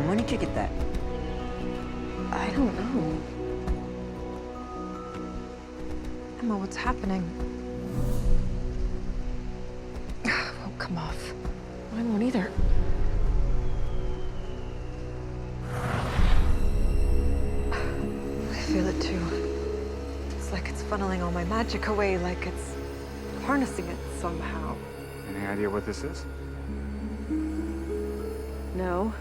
Mom, when did you get that? I don't know. Emma, what's happening? Won't come off. Mine won't either. I feel it too. It's like it's funneling all my magic away, like it's harnessing it somehow. Any idea what this is? No.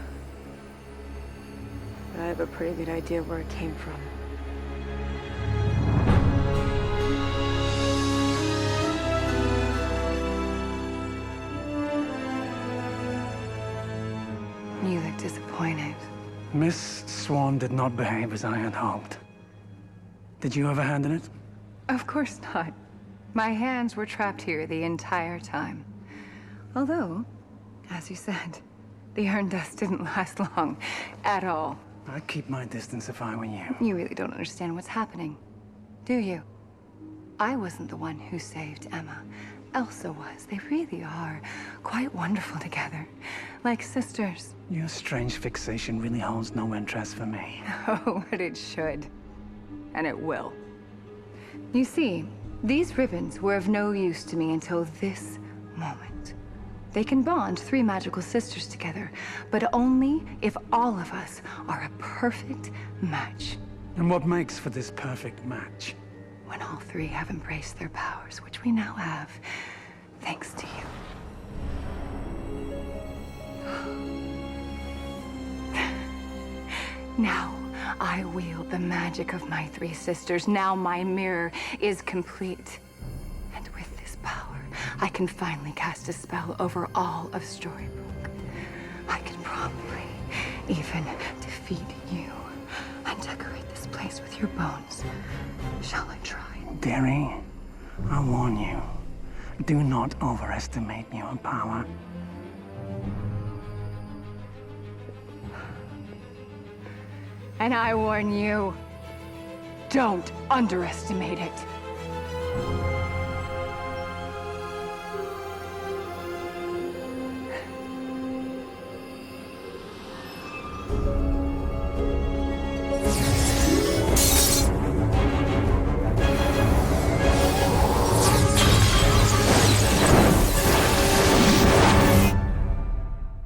But I have a pretty good idea where it came from. You look disappointed. Miss Swan did not behave as I had hoped. Did you have a hand in it? Of course not. My hands were trapped here the entire time. Although, as you said, the urn dust didn't last long at all. I'd keep my distance if I were you. You really don't understand what's happening, do you? I wasn't the one who saved Emma. Elsa was. They really are quite wonderful together, like sisters. Your strange fixation really holds no interest for me. Oh, but it should. And it will. You see, these ribbons were of no use to me until this moment. They can bond three magical sisters together, but only if all of us are a perfect match. And what makes for this perfect match? When all three have embraced their powers, which we now have, thanks to you. Now, I wield the magic of my three sisters. Now my mirror is complete. And with this power, I can finally cast a spell over all of Storybrooke. I can probably even defeat you and decorate this place with your bones. Shall I try? Dearie, I warn you, do not overestimate your power. And I warn you, don't underestimate it.